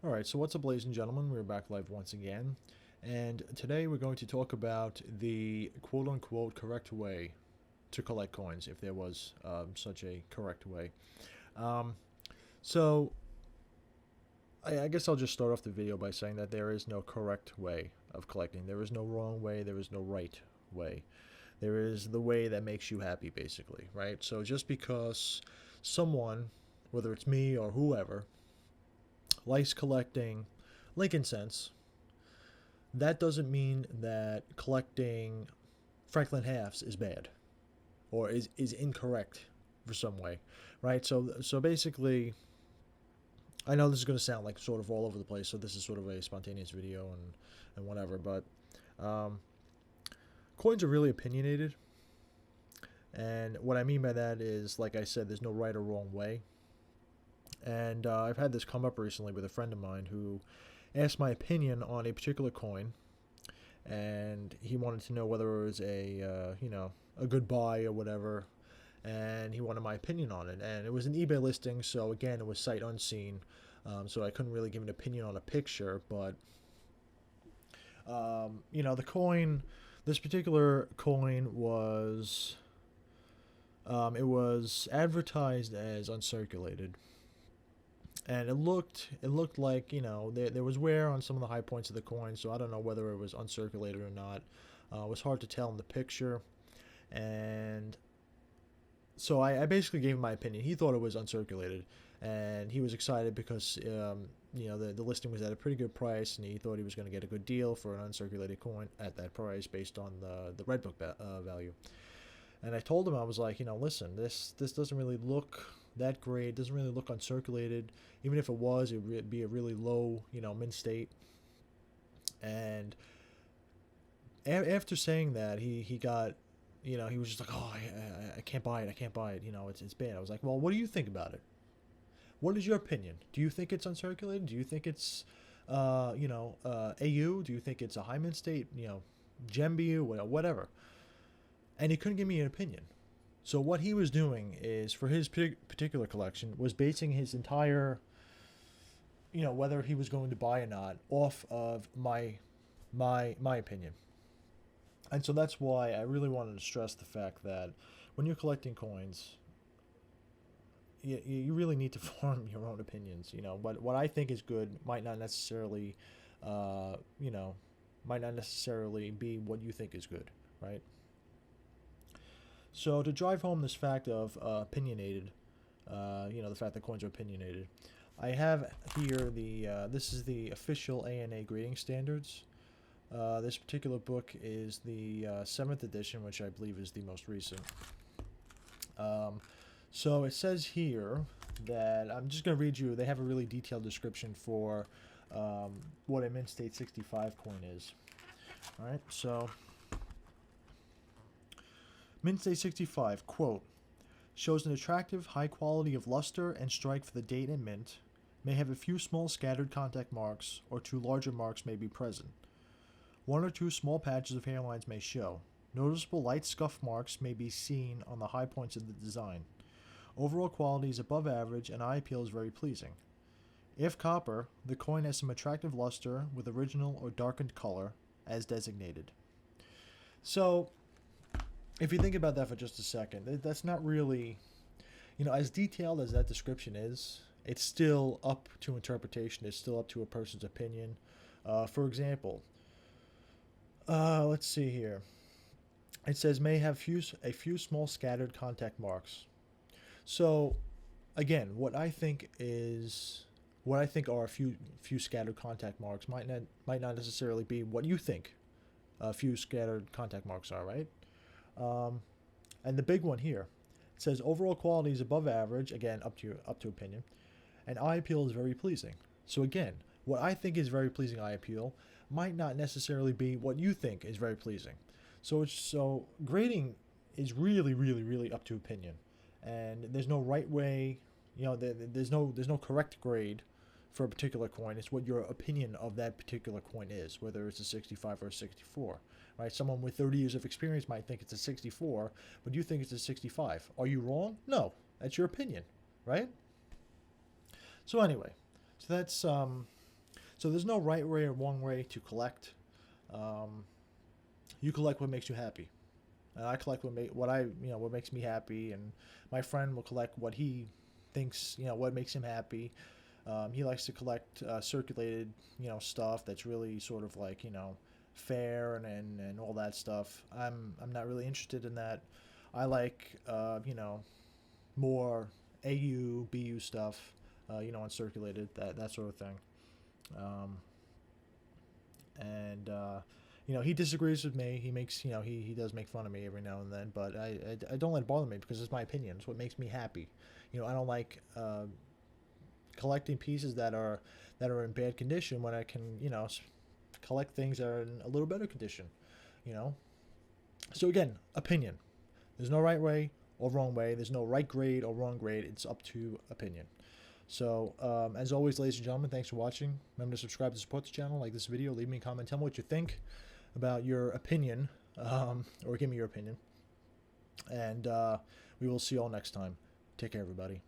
Alright, so what's up, ladies and gentlemen? We're back live once again, and today we're going to talk about the quote-unquote correct way to collect coins, if there was such a correct way. Um, so, I guess I'll just start off the video by saying that there is no correct way of collecting. There is no wrong way, there is no right way. There is the way that makes you happy, basically, right? So just because someone, whether it's me or whoever, likes collecting Lincoln cents, that doesn't mean that collecting Franklin halves is bad or is incorrect for some way, right? So basically, I know this is going to sound like sort of all over the place, so this is sort of a spontaneous video and whatever, but um, coins are really opinionated, and what I mean by that is, like I said, there's no right or wrong way. And I've had this come up recently with a friend of mine who asked my opinion on a particular coin, and he wanted to know whether it was a good buy or whatever, and he wanted my opinion on it. And it was an eBay listing, so again, it was sight unseen, so I couldn't really give an opinion on a picture. But the coin, this particular coin was, it was advertised as uncirculated, and it looked like, there was wear on some of the high points of the coin, so I don't know whether it was uncirculated or not. It was hard to tell in the picture, and so I basically gave him my opinion. He thought it was uncirculated, and he was excited because the listing was at a pretty good price, and he thought he was going to get a good deal for an uncirculated coin at that price based on the red book value. And I told him, I was like, listen, this doesn't really look that great. Doesn't really look uncirculated. Even if it was, it would be a really low, mint state. And after saying that, he got, he was just like, oh, I can't buy it. I can't buy it. It's bad. I was like, well, what do you think about it? What is your opinion? Do you think it's uncirculated? Do you think it's, AU? Do you think it's a high mint state? Gem BU, whatever. And he couldn't give me an opinion. So what he was doing is, for his particular collection, was basing his entire, whether he was going to buy or not, off of my opinion. And so that's why I really wanted to stress the fact that when you're collecting coins, you really need to form your own opinions. What I think is good might not necessarily, uh, you know, might not necessarily be what you think is good, right? So to drive home this fact of opinionated, the fact that coins are opinionated, I have here this is the official ANA grading standards. This particular book is the 7th edition, which I believe is the most recent. So it says here that, I'm just going to read you, they have a really detailed description for what a Mint State 65 coin is. Alright, so Mint State 65, quote, shows an attractive high quality of luster and strike for the date and mint, may have a few small scattered contact marks, or 2 larger marks may be present. 1 or 2 small patches of hairlines may show. Noticeable light scuff marks may be seen on the high points of the design. Overall quality is above average and eye appeal is very pleasing. If copper, the coin has some attractive luster with original or darkened color, as designated. So, if you think about that for just a second, that's not really, as detailed as that description is, it's still up to interpretation. It's still up to a person's opinion. For example, let's see here. It says may have a few small scattered contact marks. So, again, what I think are a few scattered contact marks might not necessarily be what you think a few scattered contact marks are, right? And the big one here, it says overall quality is above average, again up to opinion, and eye appeal is very pleasing. So again, what I think is very pleasing eye appeal might not necessarily be what you think is very pleasing. So grading is really, really, really up to opinion, and there's no right way. There's no correct grade for a particular coin. It's what your opinion of that particular coin is, whether it's a 65 or a 64. Right? Someone with 30 years of experience might think it's a 64, but you think it's a 65. Are you wrong? No, that's your opinion, right? So anyway, so So there's no right way or wrong way to collect. You collect what makes you happy, and I collect what makes me happy, and my friend will collect what he thinks what makes him happy. He likes to collect circulated stuff that's really sort of like fair and all that stuff. I'm not really interested in that. I like more AU BU stuff, uncirculated, that sort of thing. Um, and he disagrees with me. He makes he does make fun of me every now and then, but I don't let it bother me because it's my opinion. It's what makes me happy. I don't like collecting pieces that are in bad condition when I can collect things that are in a little better condition. You know. So again, opinion. There's no right way or wrong way. There's no right grade or wrong grade. It's up to opinion. So, as always, ladies and gentlemen, thanks for watching. Remember to subscribe to support the channel, like this video, leave me a comment, tell me what you think about your opinion, or give me your opinion. And we will see you all next time. Take care, everybody.